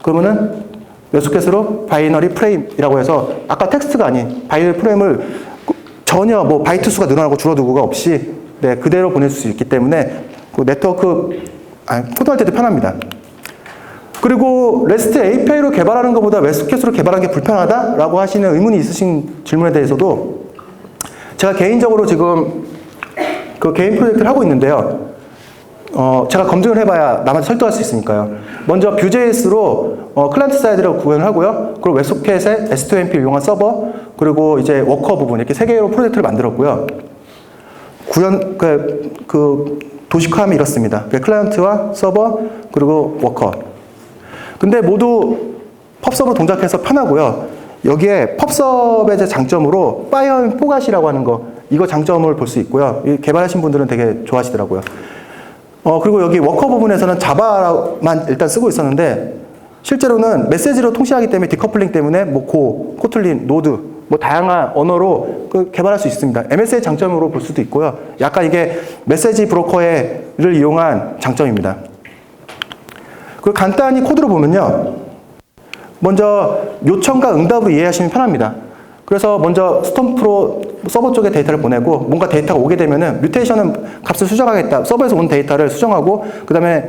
그러면은 웹소켓으로 바이너리 프레임이라고 해서 아까 텍스트가 아닌 바이너리 프레임을 전혀 바이트 수가 늘어나고 줄어들고가 없이 그대로 보낼 수 있기 때문에 코드할 때도 편합니다. 그리고 REST API로 개발하는 것보다 웹소켓으로 개발하는 게 불편하다라고 하시는 의문이 있으신 질문에 대해서도 제가 개인적으로 지금 개인 프로젝트를 하고 있는데요. 제가 검증을 해봐야 남한테 설득할 수 있으니까요. 먼저 Vue.js로 클라이언트 사이드를 구현을 하고요. 그리고 웹소켓에 S2MP를 이용한 서버, 그리고 이제 워커 부분 이렇게 세 개로 프로젝트를 만들었고요. 도식화하면 이렇습니다. 클라이언트와 서버, 그리고 워커. 근데 모두 펍섭으로 동작해서 편하고요. 여기에 펍섭의 장점으로 파이어 포갓이라고 하는 거, 이거 장점을 볼 수 있고요. 개발하신 분들은 되게 좋아하시더라고요. 그리고 여기 워커 부분에서는 자바만 일단 쓰고 있었는데 실제로는 메시지로 통신하기 때문에 디커플링 때문에 코틀린, 노드, 다양한 언어로 개발할 수 있습니다. MS의 장점으로 볼 수도 있고요. 약간 이게 메시지 브로커를 이용한 장점입니다. 그리고 간단히 코드로 보면요. 먼저 요청과 응답으로 이해하시면 편합니다. 그래서 먼저 스톰프로 서버 쪽에 데이터를 보내고 뭔가 데이터가 오게 되면은 뮤테이션은 값을 수정하겠다. 서버에서 온 데이터를 수정하고 그 다음에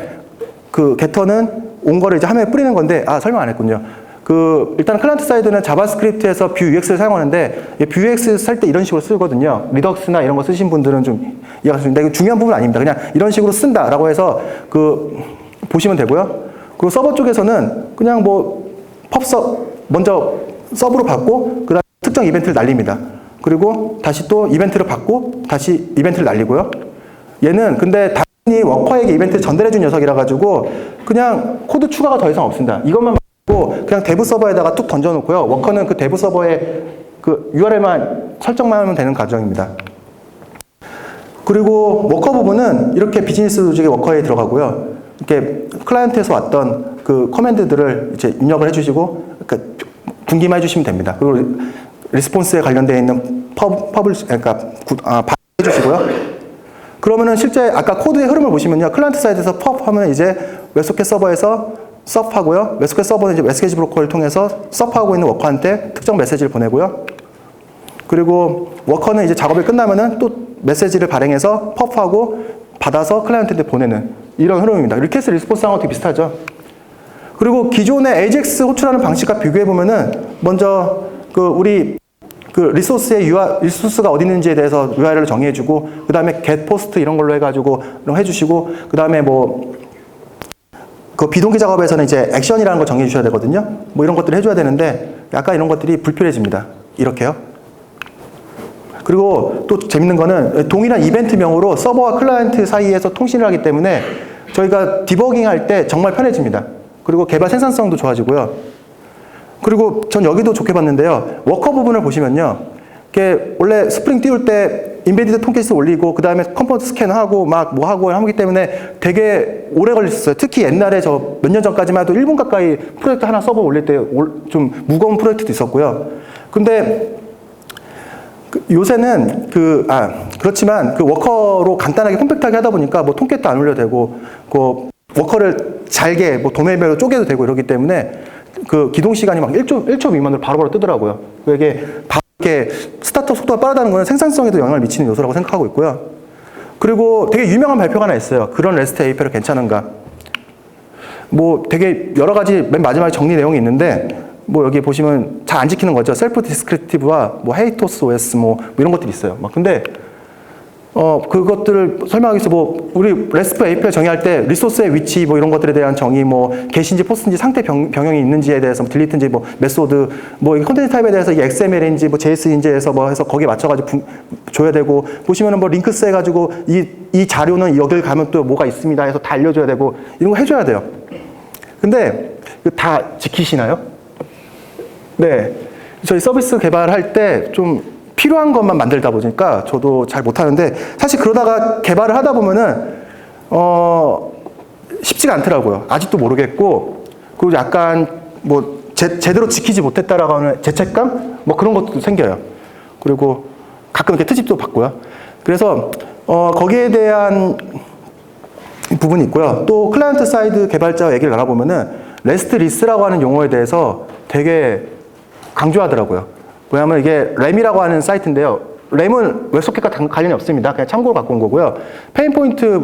게터는 온 거를 이제 화면에 뿌리는 건데 설명 안 했군요. 일단 클라이언트 사이드는 자바스크립트에서 Vuex를 사용하는데 Vuex 쓸 때 이런 식으로 쓰거든요. 리덕스나 이런 거 쓰신 분들은 좀 이해가 되는데 이거 중요한 부분은 아닙니다. 그냥 이런 식으로 쓴다라고 해서 보시면 되고요. 그리고 서버 쪽에서는 그냥 펍섭 먼저 서브로 받고 그다음 특정 이벤트를 날립니다. 그리고 다시 또 이벤트를 받고 다시 이벤트를 날리고요. 얘는 근데 단순히 워커에게 이벤트를 전달해 준 녀석이라 가지고 그냥 코드 추가가 더 이상 없습니다. 이것만 받고 그냥 대부 서버에다가 뚝 던져 놓고요. 워커는 그 대부 서버에 URL만 설정만 하면 되는 과정입니다. 그리고 워커 부분은 이렇게 비즈니스 로직의 워커에 들어가고요. 이렇게 클라이언트에서 왔던 커맨드들을 이제 입력을 해주시고 분기만 해주시면 됩니다. 그리고 리스폰스에 관련되어 있는 해주시고요. 그러면은 실제 아까 코드의 흐름을 보시면요. 클라이언트 사이드에서 펍 하면 이제 웹소켓 서버에서 서프하고요. 웹소켓 서버는 이제 메시지 브로커를 통해서 서프하고 있는 워커한테 특정 메시지를 보내고요. 그리고 워커는 이제 작업이 끝나면은 또 메시지를 발행해서 펍하고 받아서 클라이언트한테 보내는 이런 흐름입니다. 리퀘스트 리스폰스하고 되게 비슷하죠. 그리고 기존의 AJAX 호출하는 방식과 비교해 보면은 먼저 우리 리소스의 리소스가 어디 있는지에 대해서 URL을 정의해주고 그 다음에 get post 이런 걸로 해가지고 해주시고 그 다음에 비동기 작업에서는 이제 액션이라는 걸 정해 주셔야 되거든요. 이런 것들을 해줘야 되는데 약간 이런 것들이 불필요해집니다. 이렇게요. 그리고 또 재밌는 거는 동일한 이벤트명으로 서버와 클라이언트 사이에서 통신을 하기 때문에 저희가 디버깅 할 때 정말 편해집니다. 그리고 개발 생산성도 좋아지고요. 그리고 전 여기도 좋게 봤는데요. 워커 부분을 보시면요. 이게 원래 스프링 띄울 때 인베디드 톰캣을 올리고 그 다음에 컴포넌트 스캔하고 막 뭐 하고 하기 때문에 되게 오래 걸렸어요. 특히 옛날에 저 몇 년 전까지만 해도 1분 가까이 프로젝트 하나 서버 올릴 때 좀 무거운 프로젝트도 있었고요. 근데 요새는 그렇지만 그 워커로 간단하게 컴팩트하게 하다 보니까 뭐 톰캣도 안 올려도 되고 그 워커를 잘게 뭐 도메인별로 쪼개도 되고 이러기 때문에 그 기동 시간이 막 1초 미만으로 바로바로 뜨더라고요. 이게 이렇게 스타트업 속도가 빠르다는 것은 생산성에도 영향을 미치는 요소라고 생각하고 있고요. 그리고 되게 유명한 발표가 하나 있어요. 그런 REST API로 괜찮은가? 뭐 되게 여러 가지 맨 마지막에 정리 내용이 있는데 뭐 여기 보시면 잘 안 지키는 거죠. 셀프 디스크립티브와 뭐 헤이토스 OS 뭐 이런 것들이 있어요. 막 근데 그것들을 설명하기 위해서 뭐 우리 REST API 정의할 때 리소스의 위치 뭐 이런 것들에 대한 정의 뭐 게시인지 포스인지 상태 변형이 있는지에 대해서 뭐 딜리트인지 뭐 메소드 뭐 컨텐츠 타입에 대해서 이게 XML인지 뭐 JS인지 해서 뭐 해서 거기에 맞춰가지고 줘야 되고 보시면은 뭐 링크스 해가지고 이 자료는 여길 가면 또 뭐가 있습니다 해서 다 알려줘야 되고 이런 거 해줘야 돼요. 근데 다 지키시나요? 네. 저희 서비스 개발할 때 좀 필요한 것만 만들다 보니까 저도 잘 못하는데 사실 그러다가 개발을 하다 보면은 쉽지가 않더라고요. 아직도 모르겠고 그리고 약간 뭐 제대로 지키지 못했다라고 하는 죄책감? 뭐 그런 것도 생겨요. 그리고 가끔 이렇게 트집도 받고요. 그래서 거기에 대한 부분이 있고요. 또 클라이언트 사이드 개발자 얘기를 나눠보면은 레스트 리스라고 하는 용어에 대해서 되게 강조하더라고요. 왜냐하면 이게 램이라고 하는 사이트인데요. 램은 웹소켓과 관련이 없습니다. 그냥 참고로 갖고 온 거고요. 페인포인트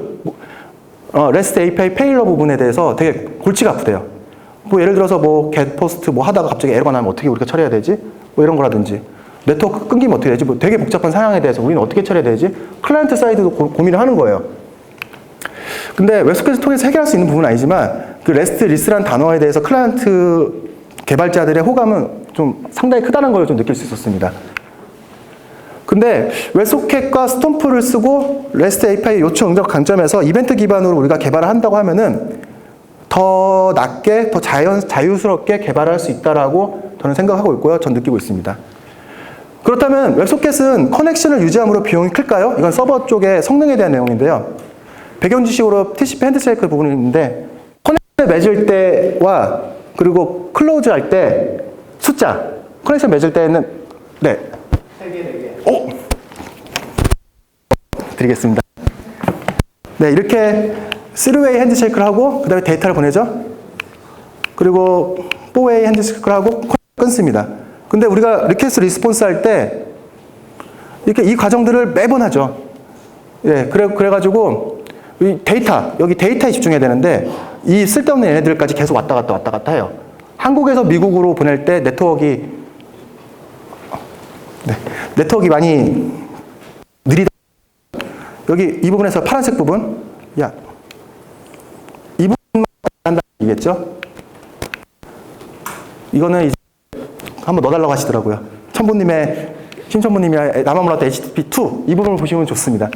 REST API 페일러 부분에 대해서 되게 골치가 아프대요. 뭐 예를 들어서 뭐 get 포스트 뭐 하다가 갑자기 에러가 나면 어떻게 우리가 처리해야 되지? 뭐 이런 거라든지 네트워크 끊기면 어떻게 되지? 뭐 되게 복잡한 상황에 대해서 우리는 어떻게 처리해야 되지? 클라이언트 사이드도 고민을 하는 거예요. 근데 웹소켓을 통해서 해결할 수 있는 부분은 아니지만 그 REST 리스라는 단어에 대해서 클라이언트 개발자들의 호감은 좀 상당히 크다는 걸 좀 느낄 수 있었습니다. 근데 웹소켓과 스톰프를 쓰고 REST API 요청 응답 강점에서 이벤트 기반으로 우리가 개발을 한다고 하면은 더 낮게, 더 자유스럽게 개발할 수 있다라고 저는 생각하고 있고요. 전 느끼고 있습니다. 그렇다면 웹소켓은 커넥션을 유지함으로 비용이 클까요? 이건 서버 쪽의 성능에 대한 내용인데요. 배경 지식으로 TCP 핸드쉐이크 부분이 있는데 커넥션을 맺을 때와 그리고 클로즈 할 때 숫자, 커넥션 맺을 때는 네. 3개, 4개. 오! 드리겠습니다. 네, 이렇게 3웨이 핸드쉐이크를 하고 그 다음에 데이터를 보내죠. 그리고 4웨이 핸드쉐이크를 하고 끊습니다. 근데 우리가 리퀘스트 리스폰스 할 때 이렇게 이 과정들을 매번 하죠. 예, 그래가지고 이 데이터, 여기 데이터에 집중해야 되는데 이 쓸데없는 얘네들까지 계속 왔다 갔다 해요. 한국에서 미국으로 보낼 때 네트워크가 많이 느리다. 여기 이 부분에서 파란색 부분, 이 부분만 한다는 얘기겠죠? 이거는 이제 한번 넣어달라고 하시더라고요. 심천부님이 나만 몰랐다 HTTP2 이 부분을 보시면 좋습니다.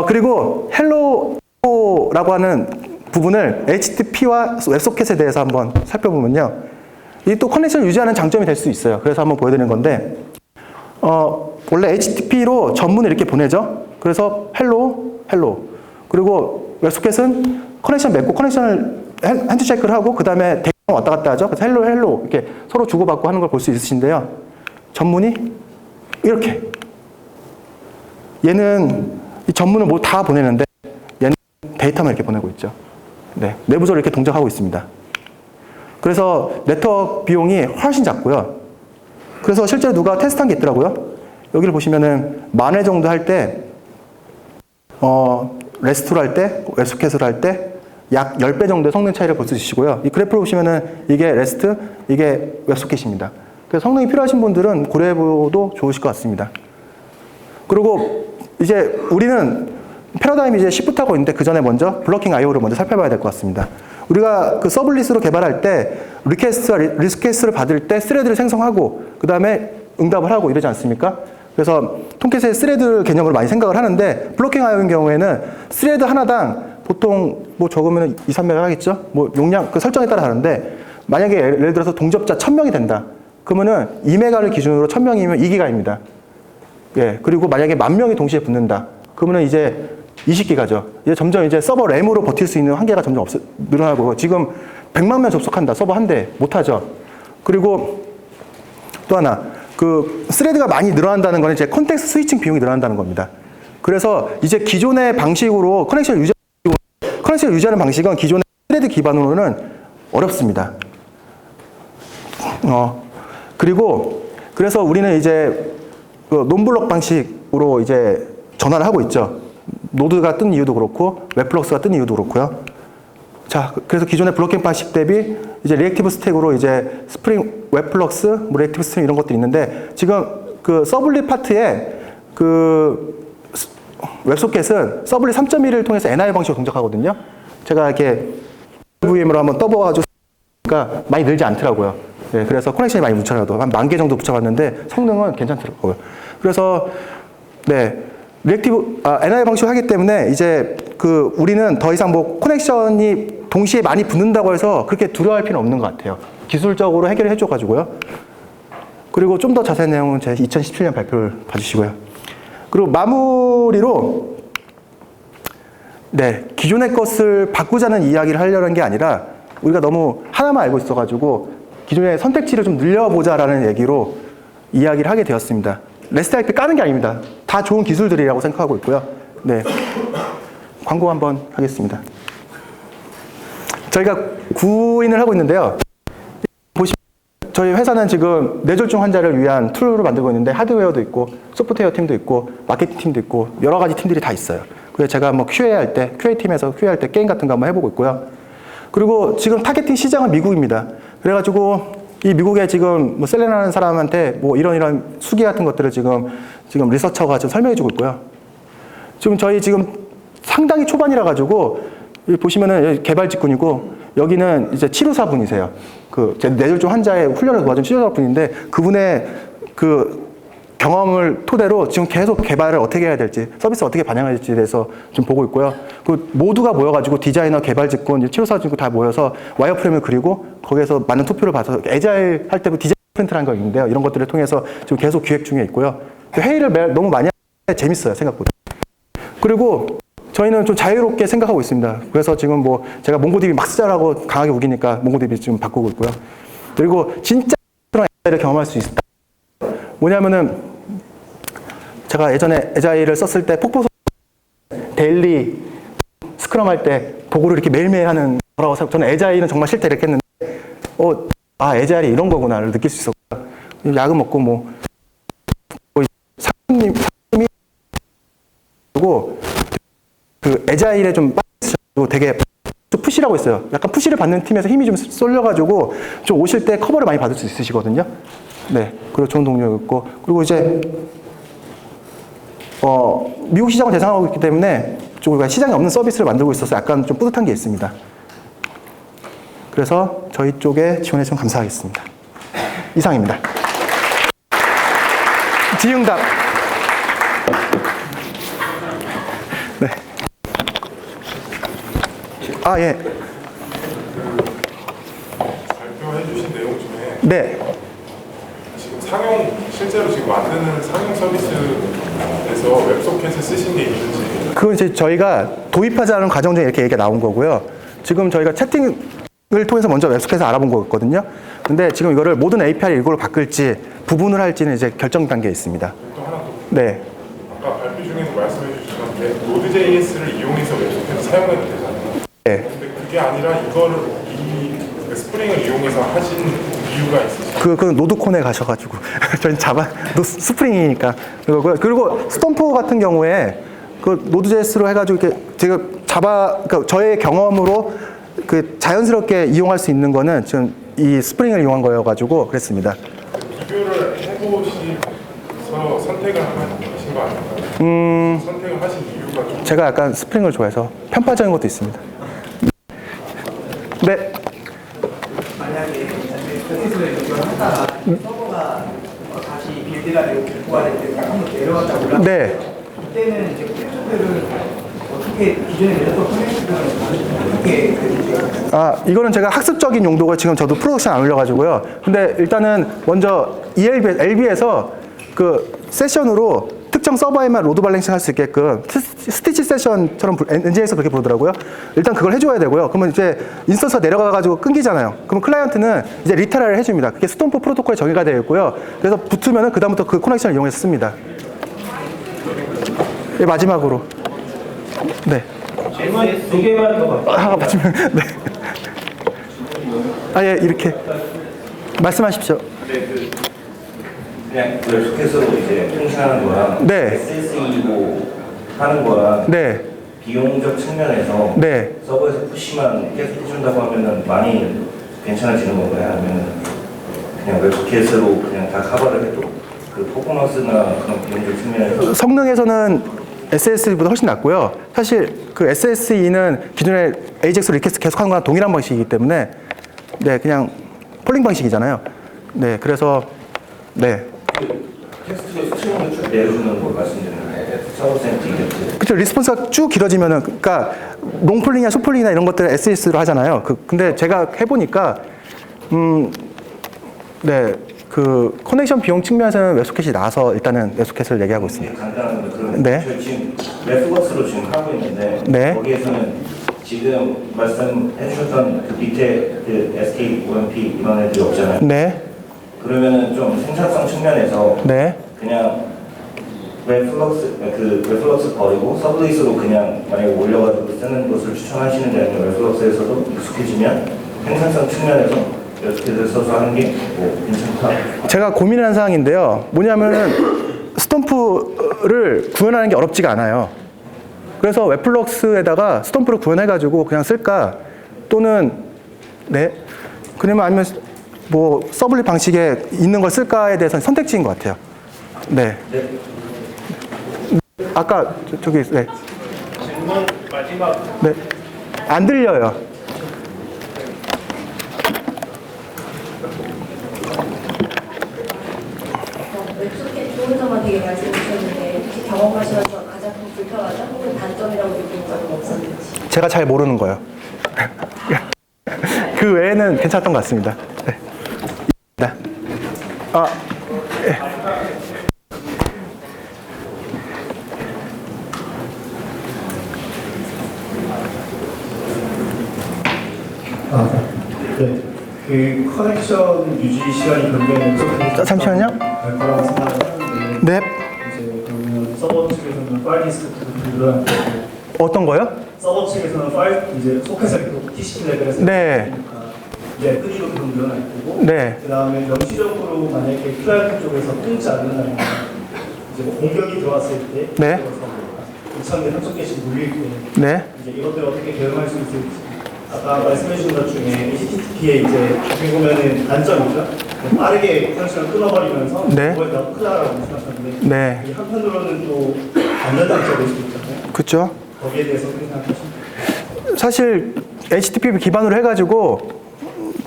그리고 헬로라고 하는 부분을 HTTP와 웹소켓에 대해서 한번 살펴보면요. 이 또 커넥션을 유지하는 장점이 될 수 있어요. 그래서 한번 보여드리는 건데, 원래 HTTP로 전문을 이렇게 보내죠. 그래서 헬로. 그리고 웹소켓은 커넥션 맺고 커넥션을 핸드체크를 하고 그 다음에 데이터 왔다 갔다 하죠. 그래서 헬로 이렇게 서로 주고받고 하는 걸 볼 수 있으신데요. 전문이 이렇게. 얘는 이 전문을 뭐 다 보내는데 얘는 데이터만 이렇게 보내고 있죠. 네, 내부적으로 이렇게 동작하고 있습니다. 그래서 네트워크 비용이 훨씬 작고요. 그래서 실제로 누가 테스트한 게 있더라고요. 여기를 보시면은 10,000회 정도 할 때, 레스트로 할 때, 웹소켓으로 할 때 약 10배 정도의 성능 차이를 볼 수 있으시고요. 이 그래프를 보시면은 이게 레스트, 이게 웹소켓입니다. 그래서 성능이 필요하신 분들은 고려해보도 좋으실 것 같습니다. 그리고 이제 우리는 패러다임이 이제 시프트하고 있는데 그 전에 먼저 블로킹 IO를 먼저 살펴봐야 될 것 같습니다. 우리가 그 서블리스로 개발할 때 리퀘스트를 받을 때 스레드를 생성하고 그 다음에 응답을 하고 이러지 않습니까? 그래서 톰캣의 스레드 개념으로 많이 생각을 하는데 블로킹 IO인 경우에는 스레드 하나당 보통 뭐 적으면 2, 3메가 하겠죠? 뭐 용량 그 설정에 따라 다른데 만약에 예를 들어서 동접자 1000명이 된다. 그러면은 2메가를 기준으로 1000명이면 2기가입니다. 예, 그리고 만약에 10,000명이 동시에 붙는다. 그러면 이제 20기가죠. 이제 점점 이제 서버 램으로 버틸 수 있는 한계가 점점 늘어나고, 지금 100만 명 접속한다. 서버 한 대. 못하죠. 그리고 또 하나, 그 스레드가 많이 늘어난다는 거는 이제 컨텍스트 스위칭 비용이 늘어난다는 겁니다. 그래서 이제 기존의 방식으로 커넥션을 유지하는 방식은 기존의 스레드 기반으로는 어렵습니다. 그리고 그래서 우리는 이제 그 논블럭 방식으로 이제 전환을 하고 있죠. 노드가 뜬 이유도 그렇고 웹플럭스가 뜬 이유도 그렇고요. 자, 그래서 기존의 블록킹 방식 대비 이제 리액티브 스택으로 이제 스프링 웹플럭스, 뭐 리액티브 스택 이런 것들이 있는데, 지금 그 서블릿 파트에 그 웹소켓은 서블릿 3.1을 통해서 NI 방식으로 동작하거든요. 제가 이렇게 VM으로 한번 떠봐가지고 많이 늘지 않더라고요. 네, 그래서 커넥션이 많이 묻혀놔도 한 10,000개 정도 붙여봤는데 성능은 괜찮더라고요. 그래서 네, 리액티브 NI 방식으로 하기 때문에 이제 그 우리는 더 이상 뭐 커넥션이 동시에 많이 붙는다고 해서 그렇게 두려워할 필요는 없는 것 같아요. 기술적으로 해결을 해줘가지고요. 그리고 좀 더 자세한 내용은 제 2017년 발표를 봐주시고요. 그리고 마무리로 네, 기존의 것을 바꾸자는 이야기를 하려는 게 아니라 우리가 너무 하나만 알고 있어가지고 기존의 선택지를 좀 늘려보자라는 얘기로 이야기를 하게 되었습니다. REST IP 까는 게 아닙니다. 다 좋은 기술들이라고 생각하고 있고요. 네, 광고 한번 하겠습니다. 저희가 구인을 하고 있는데요. 보시면 저희 회사는 지금 뇌졸중 환자를 위한 툴을 만들고 있는데 하드웨어도 있고 소프트웨어 팀도 있고 마케팅 팀도 있고 여러 가지 팀들이 다 있어요. 그래서 제가 뭐 QA 할 때, QA 팀에서 QA 할 때 게임 같은 거 한번 해보고 있고요. 그리고 지금 타겟팅 시장은 미국입니다. 그래가지고 이 미국에 지금 뭐 셀레나라는 사람한테 뭐 이런 수기 같은 것들을 지금 리서처가 지금 설명해주고 있고요. 지금 저희 지금 상당히 초반이라 가지고 여기 보시면은 여기 개발 직군이고 여기는 이제 치료사분이세요. 그 뇌졸중 환자의 훈련을 도와준 치료사분인데 그분의 그 경험을 토대로 지금 계속 개발을 어떻게 해야 될지, 서비스 어떻게 반영해야 될지에 대해서 좀 보고 있고요. 그 모두가 모여가지고 디자이너, 개발 직군, 치료사 직군 다 모여서 와이어프레임을 그리고 거기에서 맞는 투표를 봐서 애자일 할 때부터 디자인 스프린트라는 거 있는데요. 이런 것들을 통해서 지금 계속 기획 중에 있고요. 회의를 너무 많이 하는데 재밌어요, 생각보다. 그리고 저희는 좀 자유롭게 생각하고 있습니다. 그래서 지금 뭐 제가 몽고DB 막 쓰자라고 강하게 우기니까 몽고DB 지금 바꾸고 있고요. 그리고 진짜 그런 애자일을 경험할 수 있다. 뭐냐면은 제가 예전에 애자일을 썼을 때 폭포 데일리 스크럼 할 때 도구를 이렇게 매일매일 하는 거라고 생각. 저는 애자일은 정말 싫다 이렇게 했는데 애자일이 이런 거구나를 느낄 수 있었고요. 약은 먹고 뭐 사장님이 그 애자일에 좀 빠지고 되게 좀 푸시라고 있어요. 약간 푸시를 받는 팀에서 힘이 좀 쏠려가지고 좀 오실 때 커버를 많이 받을 수 있으시거든요. 네, 그리고 좋은 동료였고, 그리고 이제 미국 시장을 대상하고 있기 때문에 좀 시장에 없는 서비스를 만들고 있어서 약간 좀 뿌듯한 게 있습니다. 그래서 저희 쪽에 지원해 주셔서 감사하겠습니다. 이상입니다. 지응답. 네. 예. 발표해 주신 내용 중에 네. 지금 실제로 지금 만드는 상용 서비스에서 웹소켓을 쓰신 게 있는지. 그건 이제 저희가 도입하자는 과정 중에 이렇게 얘기가 나온 거고요. 지금 저희가 채팅을 통해서 먼저 웹소켓을 알아본 거거든요. 근데 지금 이거를 모든 API를 이걸로 바꿀지 부분을 할지는 이제 결정 단계에 있습니다. 또 하나 더. 네. 아까 발표 중에서 말씀해 주셨는데 Node.js를 이용해서 웹소켓을 사용해도 되잖아요. 네. 근데 그게 아니라 이거를 스프링을 이용해서 하신 이유가 있으시죠? 그건 노드콘에 가셔가지고 저희 스프링이니까 그거고요. 그리고 스톰프 같은 경우에 그 노드.js로 해가지고 이렇게 제가 그러니까 저의 경험으로 그 자연스럽게 이용할 수 있는 거는 지금 이 스프링을 이용한 거여가지고 그랬습니다. 비교를 해보시면서 선택을 하신 거 아닌가요? 선택을 하신 이유가 좀. 제가 약간 스프링을 좋아해서 편파적인 것도 있습니다. 네. 만약에 하다가 서버가 다시 빌드가 되고 복구가 될 때 한번 내려갔다 올라. 네. 그때는 이제 커넥터들은 어떻게 기존에 내렸던 커넥터들은 어떻게 이거는 제가 학습적인 용도가 지금 저도 프로덕션 안 올려가지고요. 근데 일단은 먼저 LB에서 그 세션으로 특정 서버에만 로드 밸런싱 할 수 있게끔 스티치 세션처럼 엔진에서 그렇게 부르더라고요. 일단 그걸 해줘야 되고요. 그러면 이제 인스턴스가 내려가가지고 끊기잖아요. 그러면 클라이언트는 이제 리타라를 해줍니다. 그게 스톰프 프로토콜에 정의가 되어 있고요. 그래서 붙으면은 그다음부터 그 커넥션을 이용해서 씁니다. 예, 마지막으로. 네. 질문 두 개만 더 받고. 맞으면, 네. 예, 이렇게. 말씀하십시오. 그냥 웹소켓으로 이제 통신하는 거랑 네. SSE로 하는 거랑 네. 비용적 측면에서 네. 서버에서 푸시만 계속 해준다고 하면은 많이 괜찮아지는 건가요? 아니면 그냥 웹소켓으로 그냥 다 커버를 해도 그 퍼포먼스나 그런 비용적 측면에서 성능에서는 SSE보다 훨씬 낫고요. 사실 그 SSE는 기존의 AJAX로 리퀘스트 계속하는 거랑 동일한 방식이기 때문에 네, 그냥 폴링 방식이잖아요. 네, 그래서 네. 텍스트 스트링을 쭉 내려주는 걸 말씀드리는 거예요. 서버 센트 이벤트. 그렇죠. 리스폰스가 쭉 길어지면은, 그러니까 롱폴링이나 숏폴링이나 이런 것들을 SS로 하잖아요. 근데 제가 해보니까, 네, 그 커넥션 비용 측면에서는 웹소켓이 나와서 일단은 웹소켓을 얘기하고 있습니다. 간단한 거 그럼 네. 저희 지금 웹소켓으로 지금 하고 있는데 네. 거기에서는 지금 말씀해 주셨던 그 밑에 그 SK, OMP 이런 애들이 없잖아요. 네, 그러면은 좀 생산성 측면에서 네. 그냥 웹플럭스 버리고 서브레이스로 그냥 만약에 올려가지고 쓰는 것을 추천하시는데 아니면 웹플럭스에서도 익숙해지면 생산성 측면에서 웹플럭스를 써서 하는 게 뭐 괜찮다. 제가 고민하는 사항인데요. 뭐냐면은 스톰프를 구현하는 게 어렵지가 않아요. 그래서 웹플럭스에다가 스톰프를 구현해가지고 그냥 쓸까 또는 네, 그러면 아니면 뭐 서블릿 방식에 있는 걸 쓸까에 대해서는 선택지인 것 같아요. 네. 네. 아까 저기 네. 질문 마지막. 네. 안 들려요. 웹소켓 좋은 점만 되게 말씀해 주셨는데 혹시 경험하시면서 가장 큰 불편하다 혹은 단점이라고 느낀 점은 없었는지. 제가 잘 모르는 거예요. 그 외에는 괜찮았던 것 같습니다. 네. 네. 예. 네. 그 커넥션 유지 시간이 변경되면 잠시만요. 갈 거라고 생각을 하는데 네. 이제 그러면 서버 측에서는 파일 디스크도 늘어날 거고 어떤 거요? 서버 측에서는 파일 이제 소켓을 계속 TCP 레벨에서 네. 이제 끄기로 계속 늘어날 거고 네. 그 다음에 명시적으로 만약에 클라이언트 쪽에서 끊지 않는다면 이제 뭐 공격이 들어왔을 때 네. 2,000개, 3,000개씩 몰릴 때 네. 이제 이것들을 어떻게 대응할 수 있을지 아까 말씀해 주신 것 중에 HTTP의 이제 어떻게 보면은 단점이죠. 빠르게 커넥션을 끊어버리면서 네. 그거에 너무 크다라고 말씀하셨는데 네. 이 한편으로는 또 안전 단점일 수도 있잖아요. 그렇죠. 거기에 대해서 어떻게 생각하십니까? 사실 HTTP 기반으로 해가지고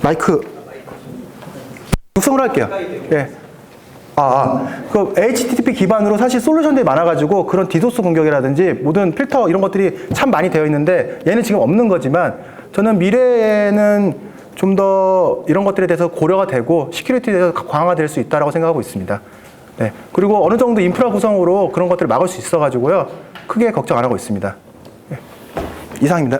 마이크 육성을 할게요. 예. 그 HTTP 기반으로 사실 솔루션들이 많아가지고 그런 디도스 공격이라든지 모든 필터 이런 것들이 참 많이 되어 있는데 얘는 지금 없는 거지만 저는 미래에는 좀 더 이런 것들에 대해서 고려가 되고 시큐리티에 대해서 강화될 수 있다고 생각하고 있습니다. 네. 그리고 어느 정도 인프라 구성으로 그런 것들을 막을 수 있어가지고요. 크게 걱정 안 하고 있습니다. 네. 이상입니다.